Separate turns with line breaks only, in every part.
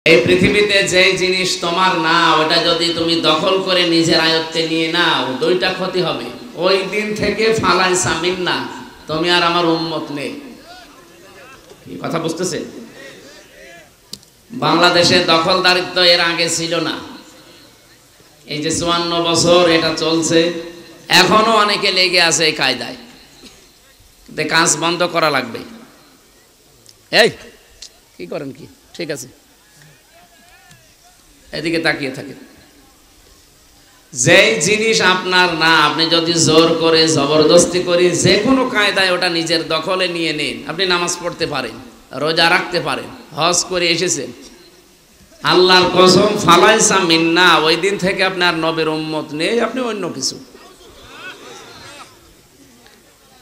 এই পৃথিবীতে যে জিনিস তোমার না ওটা যদি তুমি দখল করে নিজের আয়ত্তে নিয়ে নাও দুইটা ক্ষতি হবে। ওই দিন থেকে ফালাই সামিন না, তুমি আর আমার উম্মত নেই। কি কথা বুঝতেছে? বাংলাদেশে দখলদারিত্ব এর আগে ছিল না। এই যে 54 বছর এটা চলছে, এখনো অনেকে লেগে আছে এই কায়দায়। কাজ বন্ধ করা লাগবে। এই কি করেন? কি ঠিক আছে, এদিকে তাকিয়ে থাকে। যেই জিনিস আপনার না, আপনি যদি জোর করে জবরদস্তি করে যে কোনো কায়দায় ওটা নিজের দখলে নিয়ে নেন, আপনি নামাজ পড়তে পারেন, রোজা রাখতে পারেন, হজ করে এসেছেন, আল্লাহর কসম ফালাইসা মিন্না, ওই দিন থেকে আপনার নবীর উম্মত নেই, আপনি অন্য কিছু।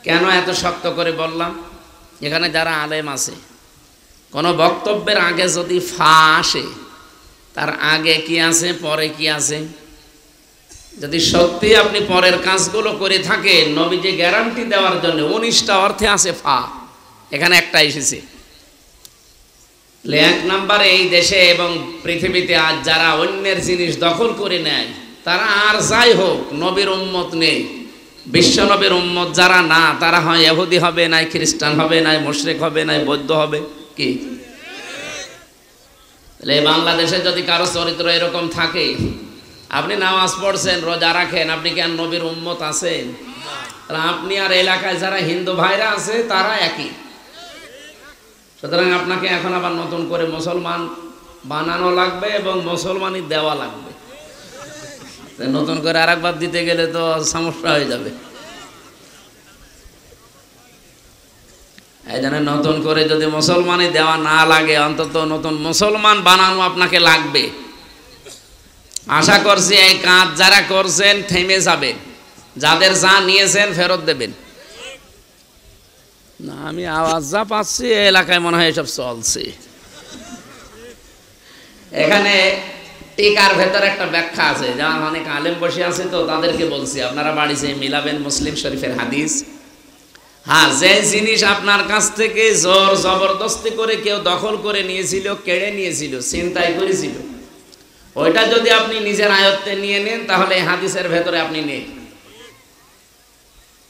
কেন এত শক্ত করে বললাম? এখানে যারা আলেম আছে, কোনো বক্তব্যের আগে যদি ফা আসে, তার আগে কি আছে পরে কি আছে, যদি সত্যি আপনি পরের কাজগুলো করে থাকেন, নবীজি গ্যারান্টি দেওয়ার জন্য 19টা অর্থে আছে ফা, এখানে একটা এসেছে। এক নম্বরে এই দেশে এবং পৃথিবীতে আজ যারা অন্যের জিনিস দখল করে নেয়, তারা আর যাই হোক নবীর উম্মত নেই। বিশ্ব নবীর উম্মত যারা না, তারা হয় ইহুদি হবে, নাই খ্রিস্টান হবে, নাই মুশরিক হবে, নাই বৌদ্ধ হবে। কি তাহলে বাংলাদেশে যদি কারো চরিত্র এরকম থাকে, আপনি নামাজ পড়ছেন, রোজা রাখেন, আপনি কি আর নবীর উম্মত আছেন? আপনি আর এলাকায় যারা হিন্দু ভাইরা আছে তারা একই। সুতরাং আপনাকে এখন আবার নতুন করে মুসলমান বানানো লাগবে এবং মুসলমানই দেওয়া লাগবে। নতুন করে আরেকবার দিতে গেলে তো সমস্যা হয়ে যাবে। এই জন্য নতুন করে যদি মুসলমানই দেওয়া না লাগে, অন্তত নতুন মুসলমান বানানো আপনাকে লাগবে। আশা করছি এই কাজ যারা করছেন থেমে যাবে, যাদের যা নিয়েছেন ফেরত দেবেন না। আমি আওয়াজ যা পাচ্ছি এই এলাকায় মনে হয় এসব চলছে। এখানে টিকার ভেতর একটা ব্যাখ্যা আছে, যেমন অনেক আলেম বসে আছে, তো তাদেরকে বলছি আপনারা বাড়িতে মিলাবেন মুসলিম শরীফের হাদিস। হ্যাঁ, যে জিনিস আপনার কাছ থেকে জোর জবরদস্তি করে কেউ দখল করে নিয়েছিল, কেড়ে নিয়েছিল, ছিনতাই করেছিল, ওইটা যদি আপনি নিজের আয়ত্তে নিয়ে নেন, তাহলে হাদিসের ভেতরে আপনি নেই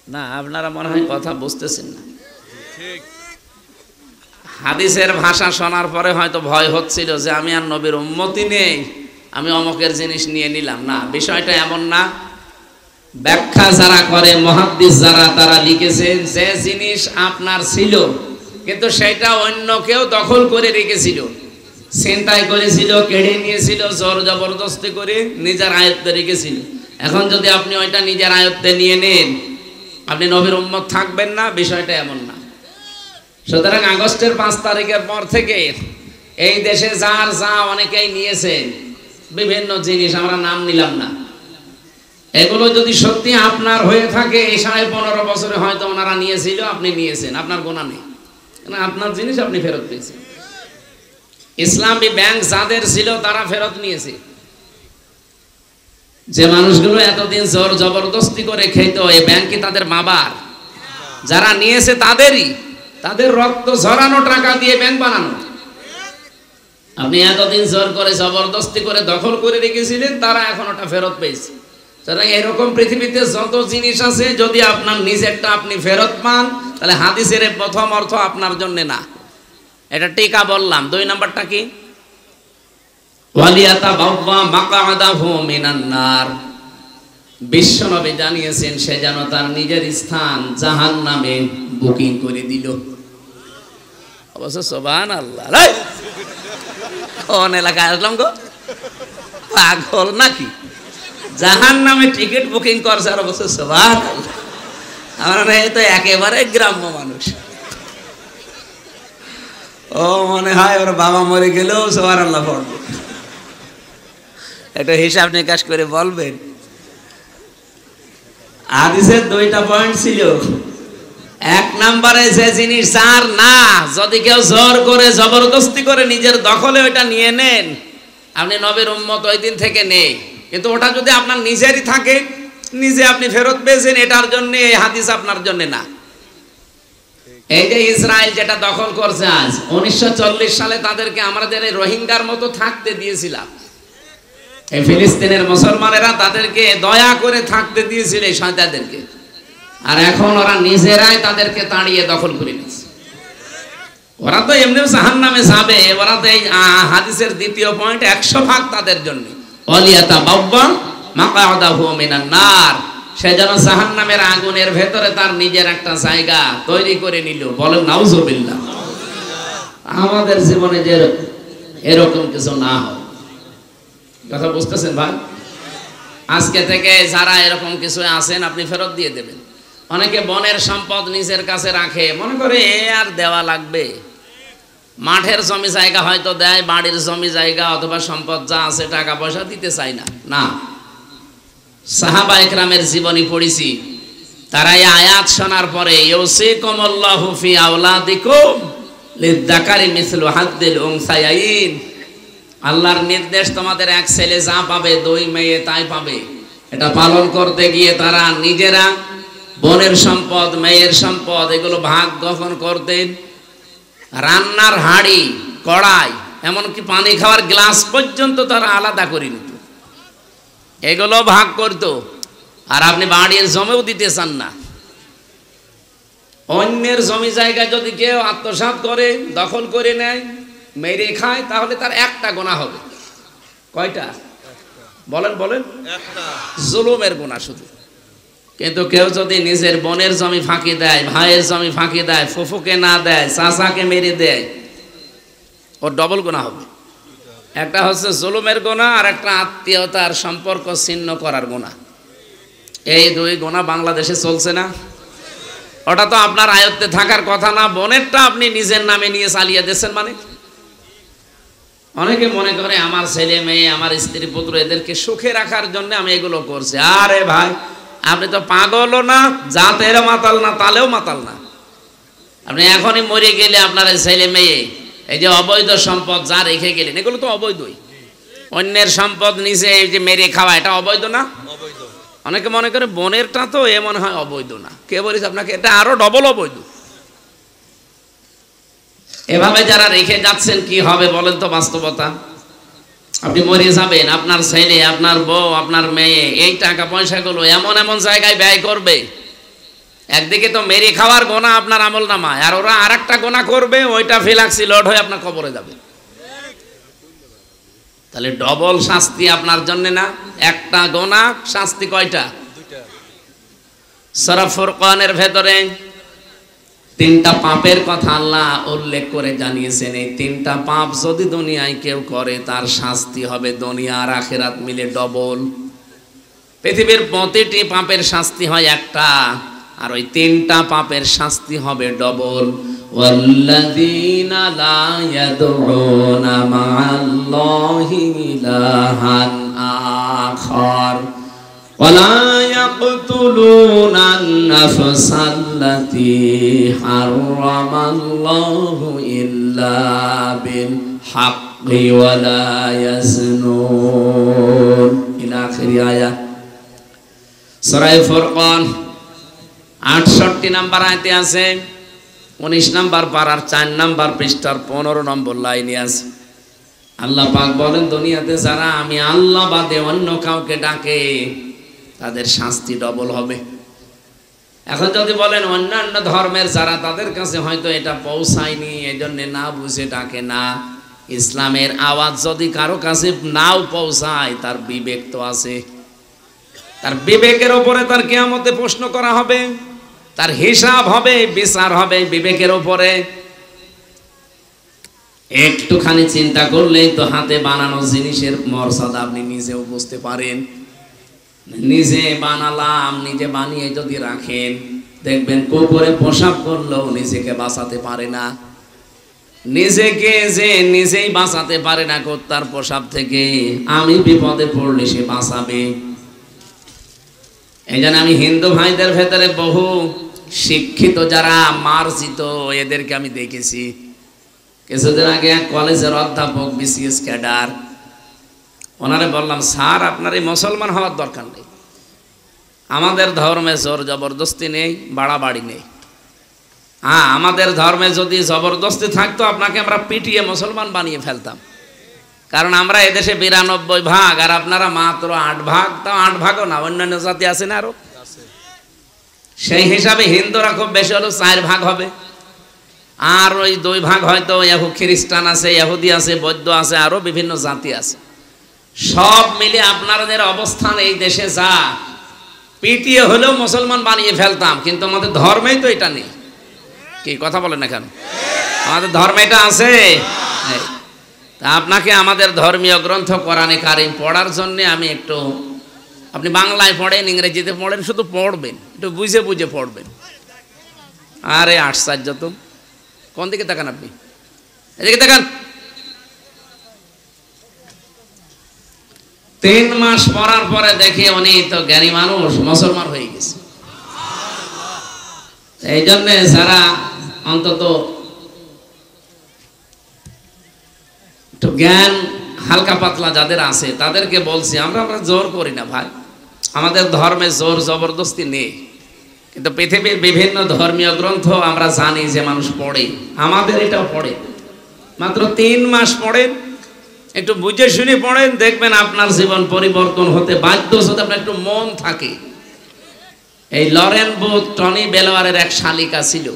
না। আপনারা মনে হয় কথা বুঝতেছেন না। হাদিসের ভাষা শোনার পরে হয়তো ভয় হচ্ছিল যে আমি আর নবীর উম্মতি নেই, আমি অমকের জিনিস নিয়ে নিলাম। না, বিষয়টা এমন না। ব্যাখ্যা যারা করে, মুহাদ্দিস যারা, তারা লিখেছেন যে জিনিস আপনার ছিল কিন্তু সেটা অন্য কেউ দখল করে রেখেছিল, ছিনতাই করেছিল, কেড়ে নিয়েছিল, জোর জবরদস্তি করে নিজের আয়ত্তে রেখেছিল। এখন যদি আপনি ওইটা নিজের আয়ত্তে নিয়ে নেন, আপনি নবীর উম্মত থাকবেন না, বিষয়টা এমন না। সুতরাং আগস্টের 5 তারিখের পর থেকে এই দেশে যার যা অনেকেই নিয়েছেন বিভিন্ন জিনিস, আমরা নাম নিলাম না, এগুলো যদি সত্যি আপনার হয়ে থাকে, এই 15.5 বছরে হয়তো ওনারা নিয়েছিল, আপনি নিয়েছেন, আপনার গোনা নেই, কারণ আপনার জিনিস আপনি ফেরত পেয়েছেন। ইসলামী ব্যাংক যাদের ছিল তারা ফেরত নিয়েছে। যে মানুষগুলো এতদিন জোর জবরদস্তি করে খেত, এই ব্যাংক কি তাদের বাবার? যারা নিয়েছে তাদেরই, তাদের রক্ত ঝরানো টাকা দিয়ে ব্যাংক বানানো। আপনি এতদিন জোর করে জবরদস্তি করে দখল করে রেখেছিলেন, তারা এখন ওটা ফেরত পেয়েছে। সুতরাং এরকম পৃথিবীতে যত জিনিস আছে, যদি আপনার নিজেরটা আপনি ফেরত পান, তাহলে হাদিসের প্রথম অর্থ আপনার জন্য না। এটা টিকা বললাম। 2 নাম্বারটা কি? ওয়ালিয়াতাবাওয়া মাকআদাহু মিনান নার। বিশ্বনবী জানিয়েছেন সে যেন তার নিজের স্থান জাহান্নামে বুকিং করে দিল। অবশ্য সুবহানাল্লাহ, কোন এলাকায় আসলাম গো, পাগল নাকি? জাহান্নামে টিকিট বুকিং করছে, আর অবশ্য সুবহানাল্লাহ। আমার এই তো একেবারে গ্রাম্য মানুষ। ও মনে হয় ওর বাবা মরে গেলেও সুবহানাল্লাহ পড়বে। একটা হিসাব নিকাশ করে বলবেন। হাদিসের 2টা পয়েন্ট ছিল। 1 নম্বরে যে জিনিস যার না, যদি কেউ জোর করে জবরদস্তি করে নিজের দখলে ওইটা নিয়ে নেন, আপনি নবীর উম্মত ওই দিন থেকে নেই। কিন্তু ওটা যদি আপনার নিজেরই থাকে, নিজে আপনি ফেরত পেয়েছেন, এটার জন্য এই হাদিস আপনার জন্য না। এই যে ইসরায়েল যেটা দখল করছে আজ, 1940 সালে তাদেরকে আমাদের এই রোহিঙ্গার মতো থাকতে দিয়েছিলাম। এই ফিলিস্তিনের মুসলমানেরা তাদেরকে দয়া করে থাকতে দিয়েছিল এই শয়তানদেরকে, আর এখন ওরা নিজেরাই তাদেরকে তাড়িয়ে দখল করে নিয়েছে। ওরা তো এমনিও জাহান্নামে যাবে। ওরা তো এই হাদিসের দ্বিতীয় পয়েন্ট 100% তাদের জন্য ওয়ালিয়াতা বাব্বা মাকাদাহু মিনান নার, সে যেন জাহান্নামের আগুনের ভেতরে তার নিজের একটা জায়গা তৈরি করে নিল। বলেন নাউজুবিল্লাহ। আমাদের জীবনে যে এরকম কিছু না হয়, কথা বুঝতেছেন ভাই? আজকে থেকে যারা এরকম কিছু আছেন আপনি ফেরত দিয়ে দেবেন। অনেকে বনের সম্পদ নিজের কাছে রাখে, মনে করে এ আর দেওয়া লাগবে। মাঠের জমি জায়গা হয়তো দেয়, বাড়ির জমি জায়গা অথবা সম্পদ যা আছে টাকা পয়সা দিতে চায় না। না, সাহাবা ইকরামের জীবনী পড়েছি, তারা এই আয়াত শোনার পরে ইউসিকুমুল্লাহু ফি আওলাদিকুম লিযাকারি মিসলু হাদ্দিল উনসায়াইন, আল্লাহর নির্দেশ তোমাদের এক ছেলে যা পাবে, দুই মেয়ে তাই পাবে। এটা পালন করতে গিয়ে তারা নিজেরা বোনের সম্পদ, মেয়ের সম্পদ এগুলো ভাগ গ্রহণ করতেন। রান্নার হাঁড়ি, কড়াই, এমনকি পানি খাওয়ার গ্লাস পর্যন্ত তারা আলাদা করে নিত, এগুলো ভাগ করত। আর আপনি বাড়ির জমিও দিতে চান না। অন্যের জমি জায়গায় যদি কেউ আত্মসাৎ করে, দখল করে নেয়, মেরে খায়, তাহলে তার একটা গুনাহ হবে। কয়টা? বলেন বলেন। জুলুমের গুনাহ শুধু। কিন্তু কেউ যদি নিজের বোনের জমি ফাঁকি দেয়, ভাইয়ের জমি ফাঁকি দেয়, ফুফুকে না দেয়, চাচাকে মেরে দেয়, ওর ডবল গুনাহ হবে। একটা হচ্ছে জুলুমের গুনাহ, আর একটা আত্মীয়তার সম্পর্ক ছিন্ন করার গুনাহ। এই দুই গুনাহ বাংলাদেশে চলছে না। ওটা তো আপনার আয়ত্তে থাকার কথা না, বোনেরটা আপনি নিজের নামে নিয়ে চালিয়ে দিচ্ছেন। মানে অনেকে মনে করে আমার ছেলে মেয়ে, আমার স্ত্রী পুত্র এদেরকে সুখে রাখার জন্য আমি এগুলো করছি। আরে ভাই, আপনি তো পাগলও না, জাতের মাতাল না, তালেও মাতাল না। আপনি এখনই মরে গেলে আপনার ছেলে মেয়ে এই যে অবৈধ সম্পদ যা রেখে গেলেন, এগুলো তো অবৈধই। অন্যের সম্পদ নিজে এই যে মেরে খাওয়া, এটা অবৈধ না? অনেকে মনে করে বোনেরটা তো এ মনে হয় অবৈধ না। কে বলিস আপনাকে? এটা আরো ডবল অবৈধ। এভাবে যারা রেখে যাচ্ছেন কি হবে বলেন তো? বাস্তবতা, আপনি মরে যাবেন, আপনার ছেলে, আপনার বউ, আপনার মেয়ে এই টাকা পয়সাগুলো এমন এমন জায়গায় ব্যয় করবে। একদিকে তো মেরে খাওয়ার গোনা আপনার আমল নামায়, আর ওরা আর একটা গোনা করবে, ওইটা ফিলাক্সি লোড হয়ে আপনার কবরে যাবে। তাহলে ডবল শাস্তি আপনার জন্য না? একটা গোনা শাস্তি কয়টা? সূরা ফুরকানের ভেতরে তিনটা পাপের কথা আল্লাহ উল্লেখ করে জানিয়েছেন। এই তিনটা পাপ যদি দুনিয়ায় কেউ করে, তার শাস্তি হবে দুনিয়া আর আখিরাত মিলে ডবল। পৃথিবীর প্রতিটি পাপের শাস্তি হয় একটা, আর ওই তিনটা পাপের শাস্তি হবে ডবল। ওয়াল্লাযীনা লা ইয়াদউনা মা'আল্লাহি ইলাহান আখার ولا يقتلون النفس التي حرم الله إلا بالحق ولا يزنون إلى آخر آية সূরা ফুরকান 68 নম্বর আয়াতে আছে, 19 নম্বর পারার 4 নম্বর পৃষ্ঠার 15 নম্বর লাইনে আছে। আল্লাহ পাক বলেন, দুনিয়াতে যারা আমি আল্লাহ বাদে অন্য কাউকে ডাকে তাদের শাস্তি ডবল হবে। এখন যদি বলেন অন্যান্য ধর্মের যারা, তাদের কাছে হয়তো এটা পৌঁছায়নি, এজন্য না বুঝে ডাকে না। ইসলামের আওয়াজ যদি কারো কাছে নাও পৌঁছায়, তার বিবেক তো আছে। তার বিবেকের উপরে তার কিয়ামতে প্রশ্ন করা হবে, তার হিসাব হবে, বিচার হবে বিবেকের উপরে। একটুখানি চিন্তা করলেই তো হাতে বানানো জিনিসের মর্যাদা আপনি নিজেও বুঝতে পারেন। নিজে বানালাম, নিজে বানিয়ে যদি রাখেন, দেখবেন কুকুরে পেশাব করলেও নিজেকে বাঁচাতে পারে না। নিজেকে যে নিজেই বাঁচাতে পারে না কুত্তার পেশাব থেকে, আমি বিপদে পড়লে সে বাঁচাবে। এই জন্য আমি হিন্দু ভাইদের ভেতরে বহু শিক্ষিত যারা মার্জিত, এদেরকে আমি দেখেছি। কিছুদিন আগে এক কলেজের অধ্যাপক, বিসিএস ক্যাডার, ওনারে বললাম, স্যার আপনার এই মুসলমান হওয়ার দরকার নেই, আমাদের ধর্মে জোর জবরদস্তি নেই, বাড়াবাড়ি নেই। হ্যাঁ, আমাদের ধর্মে যদি জবরদস্তি থাকতো আপনাকে আমরা পিটিয়ে মুসলমান বানিয়ে ফেলতাম। কারণ আমরা এদেশে 92 ভাগ আর আপনারা মাত্র 8 ভাগ, তাও 8 ভাগও না, অন্যান্য জাতি আছে না আরো, সেই হিসাবে হিন্দুরা খুব বেশি হলো 4 ভাগ হবে, আর ওই 2 ভাগ হয়তো খ্রিস্টান আছে, ইহুদি আছে, বৌদ্ধ আছে, আরো বিভিন্ন জাতি আছে। সব মিলে আপনাদের অবস্থান এই দেশে যা, পিটিয়ে হলেও মুসলমান বানিয়ে ফেলতাম, কিন্তু আমাদের ধর্মেই তো এটা নেই। কি কথা বলেন না কেন? আমাদের ধর্মে এটা আছে। তা আপনাকে আমাদের ধর্মীয় গ্রন্থ কোরআনে কারিম পড়ার জন্য আমি একটু, আপনি বাংলায় পড়েন, ইংরেজিতে পড়েন, শুধু পড়বেন, একটু বুঝে বুঝে পড়বেন। আরে আশ্চর্য তো, কোন দিকে তাকান আপনি? এদিকে তাকান। 3 মাস পড়ার পরে দেখে উনি তো জ্ঞানী মানুষ, মুসলমান হয়ে গেছে। এই জন্য যারা অন্তত একটু জ্ঞান হালকা পাতলা যাদের আছে তাদেরকে বলছি, আমরা জোর করি না ভাই, আমাদের ধর্মে জোর জবরদস্তি নেই। কিন্তু পৃথিবীর বিভিন্ন ধর্মীয় গ্রন্থ আমরা জানি যে মানুষ পড়ে, আমাদের এটাও পড়ে। মাত্র 3 মাস পড়েন, একটু বুঝে শুনে পড়েন, দেখবেন আপনার জীবন পরিবর্তন হতে বাধ্য, যদি আপনার একটু মন থাকে। এই লরেন বুথ টনি বেলোয়ারের এক শালিকা ছিল,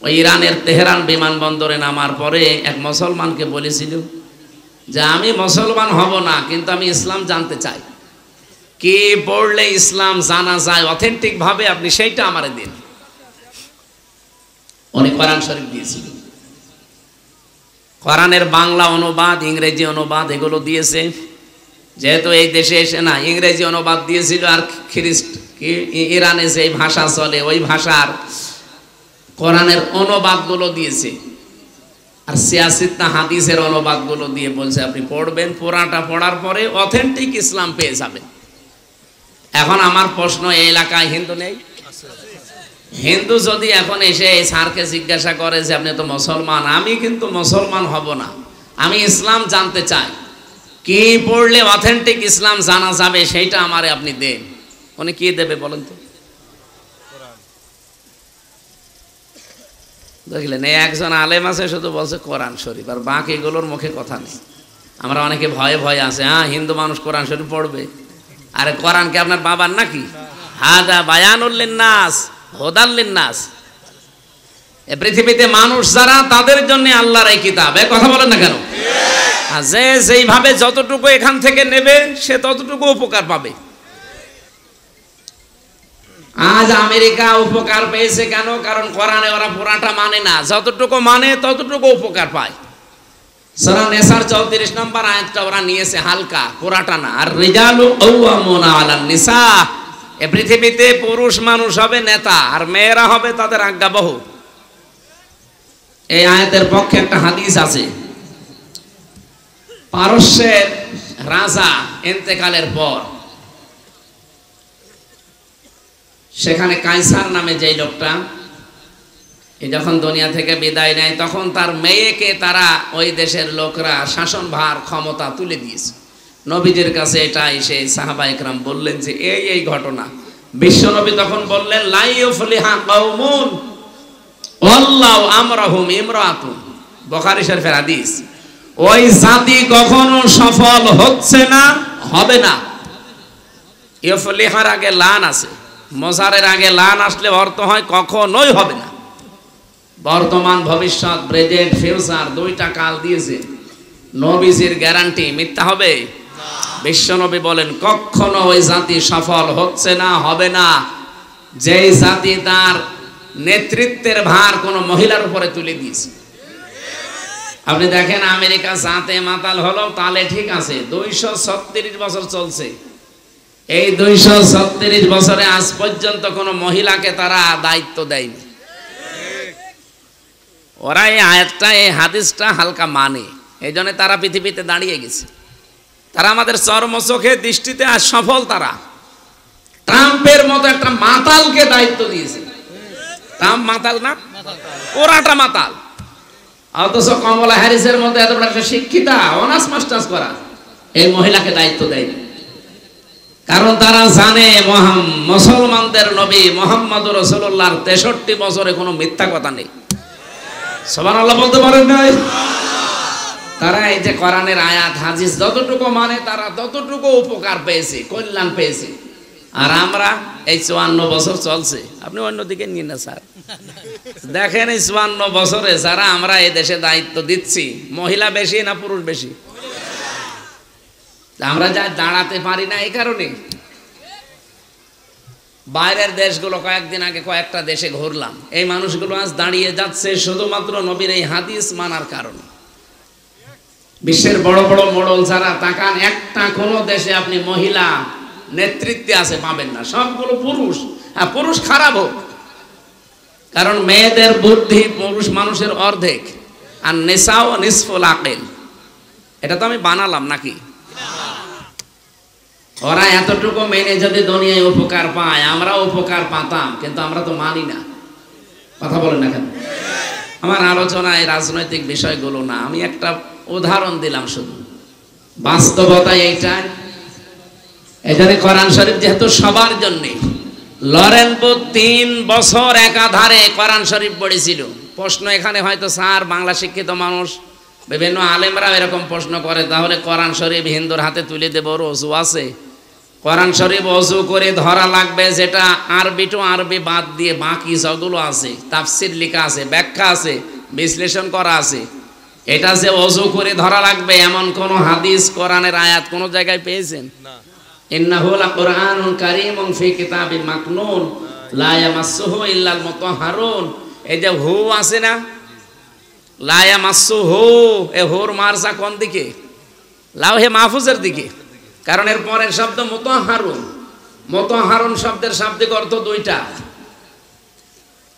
ওই ইরানের তেহরান বিমানবন্দরে নামার পরে এক মুসলমানকে বলেছিল যে আমি মুসলমান হব না, কিন্তু আমি ইসলাম জানতে চাই, কি পড়লে ইসলাম জানা যায় অথেন্টিক ভাবে, আপনি সেইটা আমারে দিন। উনি কোরআন শরীফ দিয়েছিল, কোরআনের বাংলা অনুবাদ, ইংরেজি অনুবাদ এগুলো দিয়েছে। যেহেতু এই দেশে এসে না, ইংরেজি অনুবাদ দিয়েছিল, আর ইরানে যে ভাষা চলে ওই ভাষার কোরআনের অনুবাদগুলো দিয়েছে, আর সিয়াসিত্তা হাদিসের অনুবাদগুলো দিয়ে বলছে আপনি পড়বেন, পুরাটা পড়ার পরে অথেন্টিক ইসলাম পেয়ে যাবেন। এখন আমার প্রশ্ন, এই এলাকায় হিন্দু নেই? হিন্দু যদি এখন এসে এই স্যারকে জিজ্ঞাসা করে যে আপনি তো মুসলমান, আমি কিন্তু মুসলমান হব না, আমি ইসলাম জানতে চাই, কি পড়লে অথেন্টিক ইসলাম জানা যাবে সেইটা আমারে আপনি দেন, উনি কি দেবে বলেন তো? দেখলেন, এই একজন আলেম আছে শুধু বলছে কোরআন শরীফ, আর বাকিগুলোর মুখে কথা নেই। আমরা অনেকে ভয়ে ভয়ে আছে, হ্যাঁ হিন্দু মানুষ কোরআন শরীফ পড়বে। আরে কোরআন কি আপনার বাবার নাকি? হাদা বায়ানুল লিন্নাস হুদাল লিন্নাস। এই পৃথিবীতে মানুষ যারা, তাদের জন্য আল্লাহর এই কিতাব। এই কথা বলেন না কেন? আর যে যেইভাবে যতটুকু এখান থেকে নেবে সে ততটুকু উপকার পাবে। আজ আমেরিকা উপকার পেয়েছে কেন? কারণ কোরআনে ওরা পুরাটা মানে না, যতটুকু মানে ততটুকু উপকার পায়। সূরা নিসার 34 নম্বর আয়াতটা ওরা নিয়েছে হালকা, পুরাটা না। আর রিজালু কাওয়ামুনা আলান নিসা, এই পৃথিবীতে পুরুষ মানুষ হবে নেতা, আর মেয়েরা হবে তাদের আজ্ঞাবহ। এই আয়াতের পক্ষে একটা হাদিস আছে। পারস্যের রাজা ইন্তেকালের পর সেখানে কাইসার নামে যেই লোকটা যখন দুনিয়া থেকে বিদায় নেয়, তখন তার মেয়েকে তারা ওই দেশের লোকরা শাসনভার ক্ষমতা তুলে দিয়েছে। নবীজির কাছে এটা এসে সাহাবা ইকরাম বললেন যে এই ঘটনা। বিশ্বনবী তখন বললেন লা ইউফলিহা কওমুন ওয়াল্লাহু আমরাহুম ইমরাতুন, বুখারী শরীফের হাদিস। ওই জাতি কখনো সফল হচ্ছে না, হবে না। ইউফলিহার আগে লান আছে, মোজারের আগে লান আসলে অর্থ হয় কখনোই হবে না। বর্তমান ভবিষ্যৎ, প্রেজেন্ট ফিউচার দুইটা কাল দিয়েছে। নবীজির গ্যারান্টি মিথ্যা হবে? বিশ্বনবী বলেন কখনো ওই জাতি সফল হচ্ছে না, হবে না, যেই জাতি তার নেতৃত্বের ভার কোনো মহিলার উপরে তুলে দিয়েছে। আপনি দেখেন আমেরিকা জাতে মাতাল হলো, তাহলে ঠিক আছে, 236 বছর চলছে। এই 236 বছরে আজ পর্যন্ত কোনো মহিলাকে তারা দায়িত্ব দেয়নি। ওরা এই আয়াতটা, এই হাদিসটা হালকা মানে, এই জন্য তারা পৃথিবীতে দাঁড়িয়ে গেছে। তারা আমাদের চর্মচোখে দৃষ্টিতে আজ সফল। তারা ট্রাম্পের মতো একটা মাতালকে দায়িত্ব দিয়েছে। ট্রাম্প মাতাল না, ওরাটা মাতাল। অথচ কমলা হ্যারিসের মতো এত বড় একটা শিক্ষিতা, অনার্স মাস্টার্স করা এই মহিলাকে দায়িত্ব দেয়নি। কারণ তারা জানে মুসলমানদের নবী মুহাম্মদ রাসূলুল্লাহর 63 বছরে কোনো মিথ্যা কথা নেই। সুবহানাল্লাহ বলতে পারেন নাই? তারা এই যে কোরআনের আয়াত হাদিস যতটুকু মানে তারা ততটুকু উপকার পেয়েছে, কল্যাণ পেয়েছে। আর আমরা এই 54 বছর চলছে, আপনি অন্যদিকে নিয়ে না স্যার, দেখেন এই 54 বছরে যারা আমরা এই দেশে দায়িত্ব দিচ্ছি, মহিলা বেশি না পুরুষ বেশি? আমরা যা দাঁড়াতে পারি না এই কারণে। বাইরের দেশগুলো কয়েকদিন আগে কয়েকটা দেশে ঘুরলাম, এই মানুষগুলো আজ দাঁড়িয়ে যাচ্ছে শুধুমাত্র নবীর এই হাদিস মানার কারণে। বিশ্বের বড় বড় মোড়ল যারা তাকান, একটা কোনো দেশে আপনি মহিলা নেতৃত্বে আছে পাবেন না, সবগুলো পুরুষ। হ্যাঁ, পুরুষ খারাপ হোক, কারণ মেয়েদের বুদ্ধি পুরুষ মানুষের অর্ধেক, আর নিসাও নিসফুল আকিল। এটা তো আমি বানালাম নাকি? ওরা এতটুকু মেনে যদি দুনিয়ায় উপকার পায়, আমরা উপকার পাতাম, কিন্তু আমরা তো মানি না। কথা বলেন না কেন? আমার আলোচনায় রাজনৈতিক বিষয়গুলো না, আমি একটা উদাহরণ দিলাম শুধু, বাস্তবতা এইটাই। এই জন্য কোরআন শরীফ যেহেতু সবার জন্য, লরেন বুথ 3 বছর একাধারে কোরআন শরীফ পড়েছিল। প্রশ্ন এখানে হয়তো স্যার, বাংলা শিক্ষিত মানুষ, বিভিন্ন আলেমরা এরকম প্রশ্ন করে, তাহলে কোরআন শরীফ হিন্দুর হাতে তুলে দেব, ওর অজু আছে? কোরআন শরীফ অজু করে ধরা লাগবে, যেটা আরবি টু আরবি বাদ দিয়ে বাকি সবগুলো আছে, তাফসির লেখা আছে, ব্যাখ্যা আছে, বিশ্লেষণ করা আছে। এটা যে অজু করে ধরা লাগবে এমন কোন হাদিস কোরআনের আয়াত কোন জায়গায় পেয়েছেন? না। ইন্নাহু লাকুরআনুন কারীমুন ফি কিতাবিন মাকনুন লা ইয়ামাসসুহু ইল্লাল মুতাহহারুন। এই যে হু আছে না, লা ইয়ামাসসুহু, এই হুর মারসা কোন দিকে? লাওহে মাহফুজের দিকে, কারণ এর পরের শব্দ মুতাহহারুন। মুতাহহারুন শব্দের শাব্দিক অর্থ দুইটা,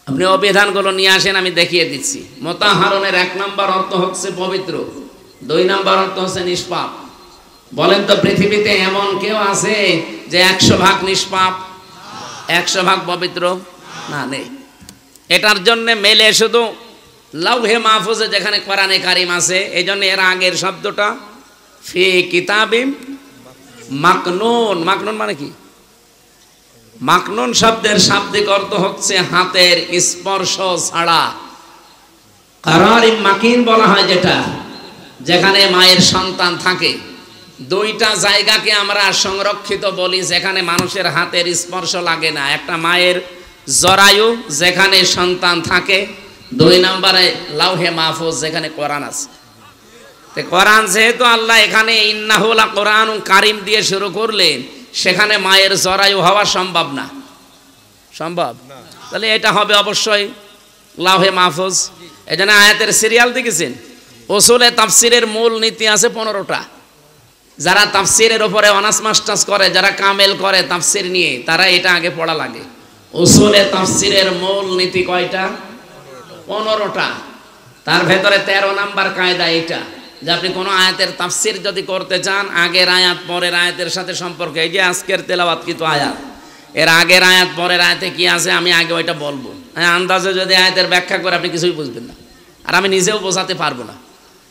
আপনি অভিধানগুলো নিয়ে আসেন, আমি দেখিয়ে দিচ্ছি। মুতাহহারুনের 1 নম্বর অর্থ হচ্ছে পবিত্র, 2 নম্বর অর্থ হচ্ছে নিষ্পাপ। বলেন তো পৃথিবীতে এমন কেউ আছে যে 100% নিষ্পাপ, 100% পবিত্র? না, নেই। এটার জন্য মেলে শুধু লাউহে মাহফুজে যেখানে কোরআনে কারিম আছে, এই জন্য এর আগের শব্দটা ফি কিতাবিম মাকনুন। মাকনুন মানে কি? মাকনুন শব্দের শাব্দিক অর্থ হচ্ছে হাতের স্পর্শ ছাড়া। কারারিম মাকিন বলা হয় যেটা, যেখানে মায়ের সন্তান থাকে। 2টা জায়গাকে আমরা সংরক্ষিত বলি, যেখানে মানুষের হাতের স্পর্শ লাগে না। একটা মায়ের জরায়ু, যেখানে সন্তান থাকে। 2 নম্বরে লাউহে মাহফুজ, যেখানে কোরআন আছে। কোরআন যেহেতু আল্লাহ এখানে ইন্নাহু লাকুরআনুন কারীম দিয়ে শুরু করলেন, সেখানে মায়ের জরায়ু হওয়া সম্ভব না। সম্ভব? তাহলে এটা হবে অবশ্যই লাউহে মাহফুজ। এই জন্য আয়াতের সিরিয়াল দেখেছেন, উসুলে তাফসিরের মূল নীতি আছে 15টা। যারা তাফসিরের উপরে অনার্স মাস্টার্স করে, যারা কামেল করে তাফসির নিয়ে, তারা এটা আগে পড়া লাগে। উসুলে তাফসিরের মূল নীতি কয়টা? 15টা। তার ভেতরে 13 নাম্বার কায়দা এটা, যে আপনি কোনো আয়াতের তাফসির যদি করতে চান, আগের আয়াত পরের আয়াতের সাথে সম্পর্ক। এই যে আজকের তেলাওয়াত কিন্তু আয়াত, এর আগের আয়াত পরের আয়াতে কি আছে আমি আগে ওইটা বলবো। হ্যাঁ, আন্দাজে যদি আয়াতের ব্যাখ্যা করে আপনি কিছুই বুঝবেন না, আর আমি নিজেও বোঝাতে পারবো না।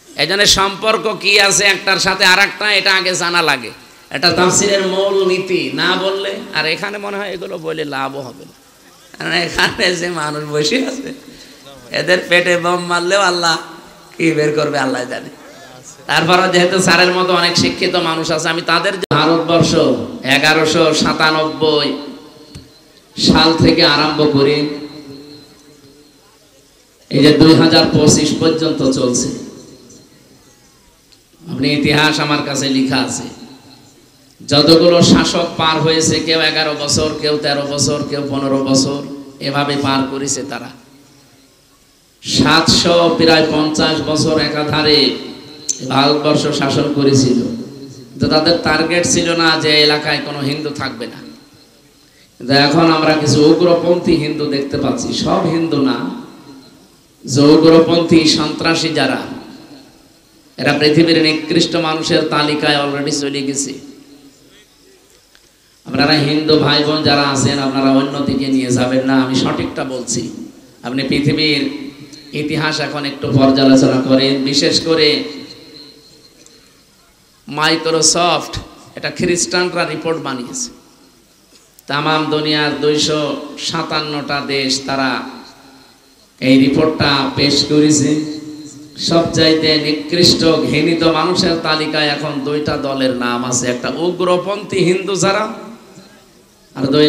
এই জন্য সম্পর্ক কি আছে একটার সাথে আর একটা, এটা আগে জানা লাগে। এটা তাফসিরের মূল নীতি, না বললে। আর এখানে মনে হয় এগুলো বলে লাভও হবে না, কারণ এখানে যে মানুষ বসে আছে, এদের পেটে বম মারলেও আল্লাহ কি বের করবে আল্লাহ জানে। তারপরে যেহেতু স্যারের মতো অনেক শিক্ষিত মানুষ আছে, আমি তাদের, ভারতবর্ষ 1197 সাল থেকে আরম্ভ করি এই যে 2025 পর্যন্ত চলছে। আপনি ইতিহাস আমার কাছে লেখা আছে, যতগুলো শাসক পার হয়েছে, কেউ 11 বছর, কেউ 13 বছর, কেউ 15 বছর, এভাবে পার করেছে তারা। 750 বছর একাধারে ভারতবর্ষ শাসন করেছিল। তো তাদের টার্গেট ছিল না যে এলাকায় কোনো হিন্দু থাকবে না। কিন্তু এখন আমরা কিছু উগ্রপন্থী হিন্দু দেখতে পাচ্ছি, সব হিন্দু না, যে উগ্রপন্থী সন্ত্রাসী যারা, এরা পৃথিবীর নিকৃষ্ট মানুষের তালিকায় অলরেডি চলে গেছে। আপনারা হিন্দু ভাই বোন যারা আছেন, আপনারা অন্যদিকে নিয়ে যাবেন না, আমি সঠিকটা বলছি। আপনি পৃথিবীর ইতিহাস এখন একটু পর্যালোচনা করেন, বিশেষ করে মাইক্রোসফট এটা খ্রিস্টানরা রিপোর্ট বানিয়েছে। তাম দুনিয়ার 257টা দেশ তারা এই রিপোর্টটা পেশ করেছে। সবচাইতে নিকৃষ্ট ঘৃণিত মানুষের তালিকায় এখন 2টা দলের নাম আছে, একটা উগ্রপন্থী হিন্দু যারা, আর 2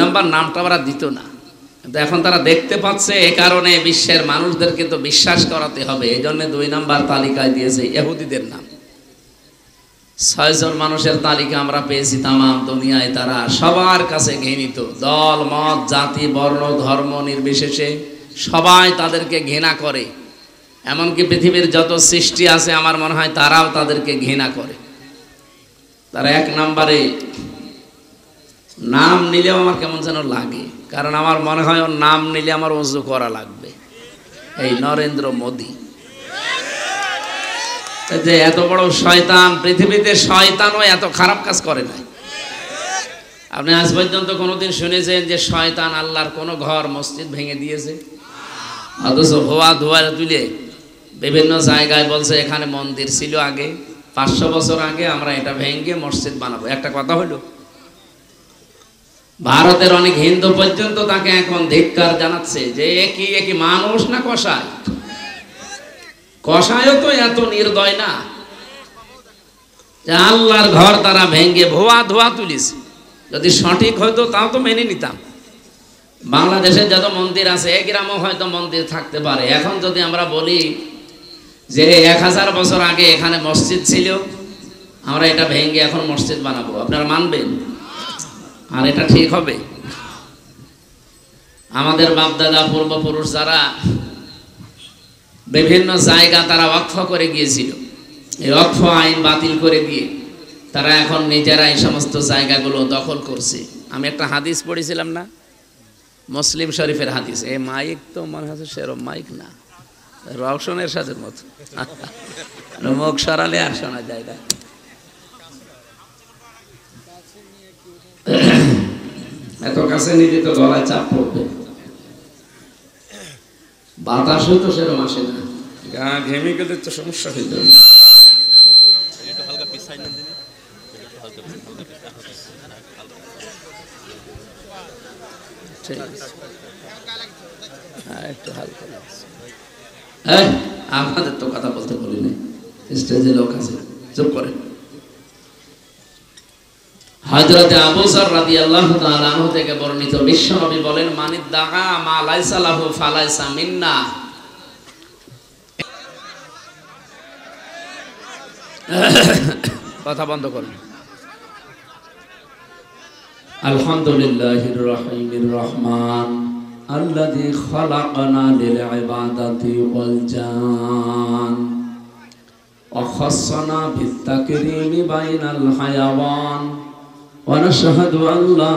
নম্বর নামটা ওরা দিত না, কিন্তু এখন তারা দেখতে পাচ্ছে, এ কারণে বিশ্বের মানুষদেরকে তো বিশ্বাস করাতে হবে, এই জন্য 2 নম্বর তালিকায় দিয়েছে ইহুদিদের নাম। 6 জন মানুষের তালিকা আমরা পেয়েছি তামাম দুনিয়ায়, তারা সবার কাছে ঘৃণিত, দল মত জাতি বর্ণ ধর্ম নির্বিশেষে সবাই তাদেরকে ঘৃণা করে। এমনকি পৃথিবীর যত সৃষ্টি আছে আমার মনে হয় তারাও তাদেরকে ঘৃণা করে। তারা 1 নম্বরে নাম নিলেও আমার কেমন যেন লাগে, কারণ আমার মনে হয় ওর নাম নিলে আমার ওযু করা লাগবে, এই নরেন্দ্র মোদি। যে এত বড় শয়তান, পৃথিবীতে শয়তানও এত খারাপ কাজ করে নাই। আপনি আজ পর্যন্ত কোনোদিন শুনেছেন যে শয়তান আল্লাহর কোনো ঘর মসজিদ ভেঙে দিয়েছে? অথচ ভুয়া ধোয়া তুলে বিভিন্ন জায়গায় বলছে এখানে মন্দির ছিল আগে, 500 বছর আগে, আমরা এটা ভেঙে মসজিদ বানাবো। একটা কথা হইল, ভারতের অনেক হিন্দু পর্যন্ত তাকে এখন ধিক্কার জানাচ্ছে যে একই মানুষ না কসাই। কসাইও তো এত নির্দয় না যে আল্লাহর ঘর তারা ভেঙে ভুয়া ধোয়া তুলিছে। যদি সঠিক হয়তো তাও তো মেনে নিতাম। বাংলাদেশের যত মন্দির আছে এক গ্রামও হয়তো মন্দির থাকতে পারে। এখন যদি আমরা বলি যে 1000 বছর আগে এখানে মসজিদ ছিল, আমরা এটা ভেঙে এখন মসজিদ বানাবো, আপনারা মানবেন? আর এটা ঠিক হবে? আমাদের বাপদাদা পূর্বপুরুষ যারা বিভিন্ন জায়গা তারা ওয়াকফ করে গিয়েছিল, এই ওয়াকফ আইন বাতিল করে দিয়ে তারা এখন নিজেরা এই সমস্ত জায়গাগুলো দখল করছে। আমি একটা হাদিস পড়েছিলাম না, মুসলিম শরীফের হাদিস, এই মাইক তো মনে হচ্ছে সেরকম মাইক না, রওশনের সাথে মতো মুখ সরালে আর শোনা যায় না। এত কাছে নিলে তো গলায় চাপ পড়বে, বাতাসও তো সেরকম আসে না, গা ঘেমে গেলে তো সমস্যা হয়ে যাবে। আপনাদের তো কথা বলতে বলি নাই, স্টেজে লোক আছে, চুপ করে। হযরত আবু যর রাদিয়াল্লাহু তাআলা আনহু থেকে বর্ণিত, বিশ্বনবী বলেন, মানিদ্দাআ মা লাইসা লাহু ফালাইসা মিন্না। কথা বন্ধ করুন। আলহামদুলিল্লাহির রহিমির রহমান আল্লাযী খালাকানা লিল ইবাদাতি ওয়াল জান ওয়া খাসানা বিত তাকরীমি বাইনাল হায়াওয়ান ওয়া নাশহাদু আন লা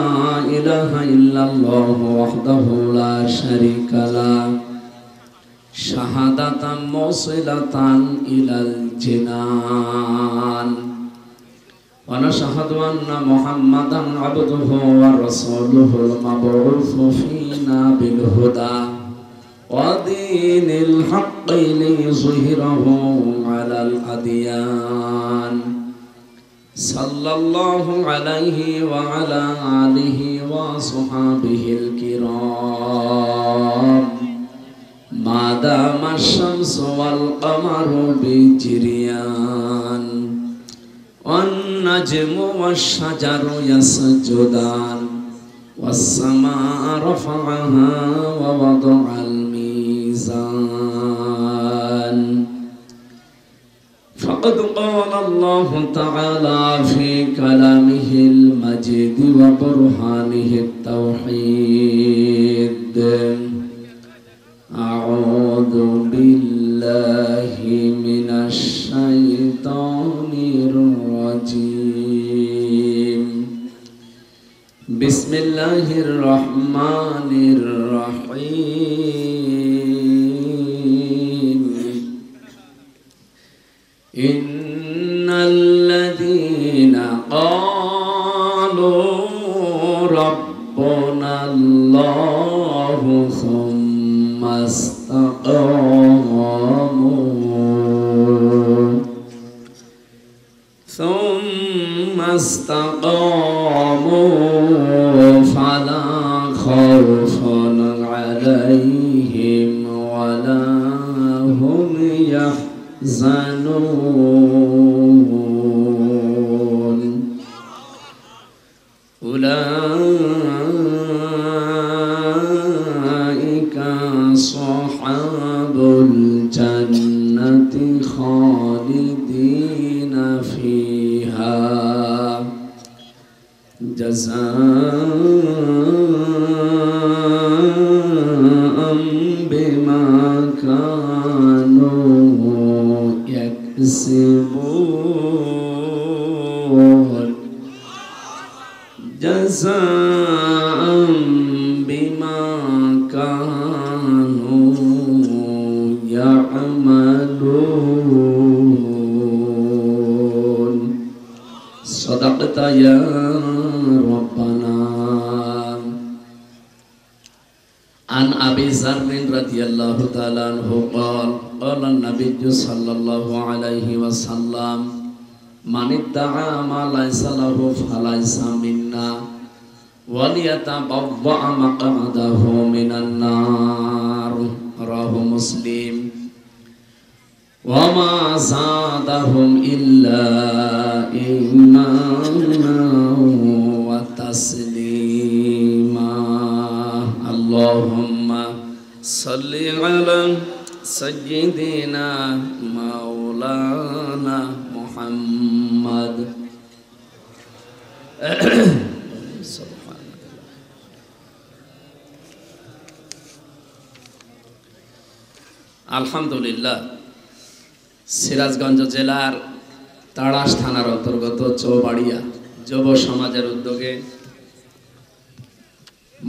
ইলাহা ইল্লাল্লাহু ওয়াহদাহু লা শারীকা লাহু শাহাদাতাম মুসিলাতান ইলাল জিনান ওয়া নাশহাদু আন্না মুহাম্মাদান আবদুহু ওয়া রাসূলুহুল মাবউসু ফীনা বিল হুদা ওয়া দীনিল হাক্কি লিয়ুযহিরাহু আলাল আদিয়ান সাল্লাল্লাহু আলাইহি ওয়া আলা আলিহি ওয়া সাহবিহিল কিরাম মা দামাশ শামসু ওয়াল কমারু বিজরিয়ান ওয়ান নাজমু ওয়াশ শাজারু ইয়াসজুদান ওয়াস সামাa'u রাফা'াহা ওয়া ওয়াদা'আল মিজান ফাকাদ ক্বালা আল্লাহু তাআলা ফি কালামিহিল মাজিদ ওয়া বুরহানিহিত তাওহীদ أعوذ بالله من الشيطان الرجيم بسم الله الرحمن الرحيم إن الذين قالوا ربنا الله ثم استقاموا استقاموا فلا خوف عليهم ولا هم يحزنون أولئك أصحاب الجنة خالدين فيها جزاء بما كانوا يكسبون جزاء بما كانوا يعملون صدقت يا ربنا. عن أبي ذر رضي الله تعالى عنه قال قال النبي صلى الله عليه وسلم من ادعى ما ليس له فليس منا وليتبوأ مقعده من النار رواه مسلم. وما زادهم إلا إيمانا وتسليما. اللهم صل على سيدنا مولانا محمد. আলহামদুলিল্লাহ, সিরাজগঞ্জ জেলার তাড়াশ থানার অন্তর্গত চৌবাড়িয়া যুব সমাজের উদ্যোগে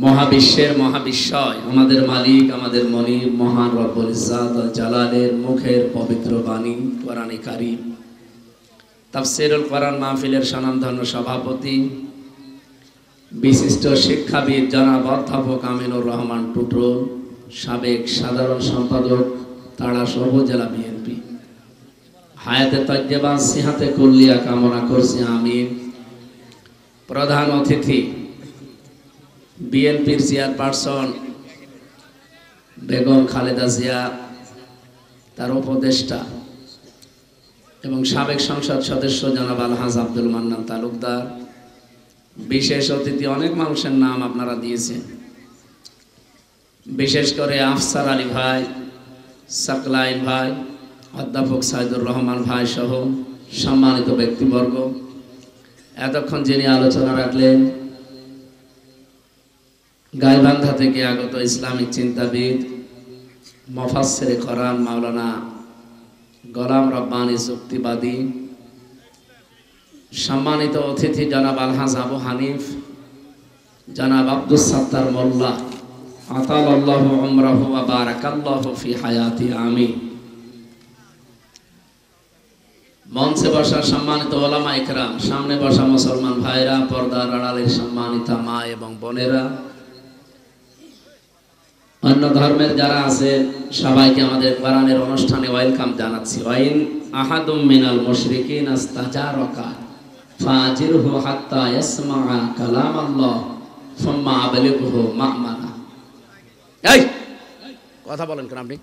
মহাবিশ্বের মহাবিশ্বয় আমাদের মালিক আমাদের মনিব মহান রব্বুল ইজ্জাত ওয়াল জালালের মুখের পবিত্র বাণী কোরআনে কারীম তাফসীরুল কোরআন মাহফিলের স্বনামধন্য সভাপতি বিশিষ্ট শিক্ষাবিদ জনাব অধ্যাপক আমিনুর রহমান টুটুল, সাবেক সাধারণ সম্পাদক তাড়াশ উপজেলা বিএনপি, হায়াতে তাইয়্যিবা সিহাতে কুল্লিয়া কামনা করছি আমিন। প্রধান অতিথি বিএনপির চেয়ারপারসন বেগম খালেদা জিয়া, তার উপদেষ্টা এবং সাবেক সংসদ সদস্য জনাব আলহাজ আব্দুল মান্নান তালুকদার, বিশেষ অতিথি অনেক মানুষের নাম আপনারা দিয়েছেন, বিশেষ করে আফসার আলী ভাই, সাকলাইন ভাই, অধ্যাপক সাইদুর রহমান ভাই সহ সম্মানিত ব্যক্তিবর্গ, এতক্ষণ যিনি আলোচনা রাখলেন গাইবান্ধা থেকে আগত ইসলামিক চিন্তাবিদ মুফাসসিরে কোরআন মাওলানা গোলাম রব্বানী যুক্তিবাদী, সম্মানিত অতিথি জনাব আলহাজ আবু হানিফ, জনাব আব্দুস সাত্তার মোল্লা, আতালাল্লাহু উমরাহু ওয়া বারাকাল্লাহু ফি হায়াতি আমিন। মঞ্চে বসা সম্মানিত ওলামা ইকরাম, সামনে বসা মুসলমান ভাইরা, পর্দার আড়ালের সম্মানিত মা এবং বোনেরা, অন্য ধর্মের যারা আছে সবাইকে আমাদের কোরআনের অনুষ্ঠানে ওয়েলকাম জানাচ্ছি। ওয়াইন আহাদুম মিনাল মুশরিকিন আস্তাজারাকা ফাজিরহু হাত্তা ইয়াসমাআ কালামাল্লাহ সুম্মা আবলিগহু মা'মানা। এই কথা বলেন কেন আপনি?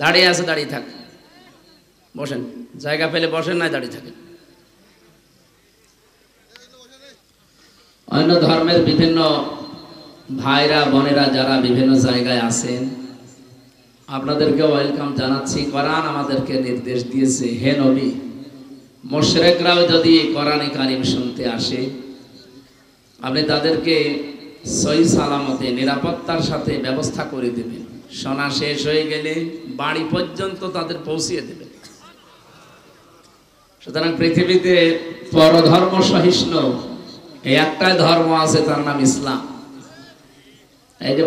দাঁড়িয়ে আছে, দাঁড়িয়ে থাক, বসেন, জায়গা পেলে বসেন, না দাঁড়িয়ে থাকেন। অন্য ধর্মের বিভিন্ন ভাইরা বোনেরা যারা বিভিন্ন জায়গায় আছেন আপনাদেরকে ওয়েলকাম জানাচ্ছি। কোরআন আমাদেরকে নির্দেশ দিয়েছে, হে নবী, মুশরিকরাও যদি কোরআনে কারীম শুনতে আসে আপনি তাদেরকে সহি সালামতে নিরাপত্তার সাথে ব্যবস্থা করে দেবেন, শোনা শেষ হয়ে গেলে বাড়ি পর্যন্ত তাদের পৌঁছিয়ে দেবেন। সুতরাং পৃথিবীতে পরধর্ম সহিষ্ণু এই একটাই ধর্ম আছে, তার নাম ইসলাম। এই যে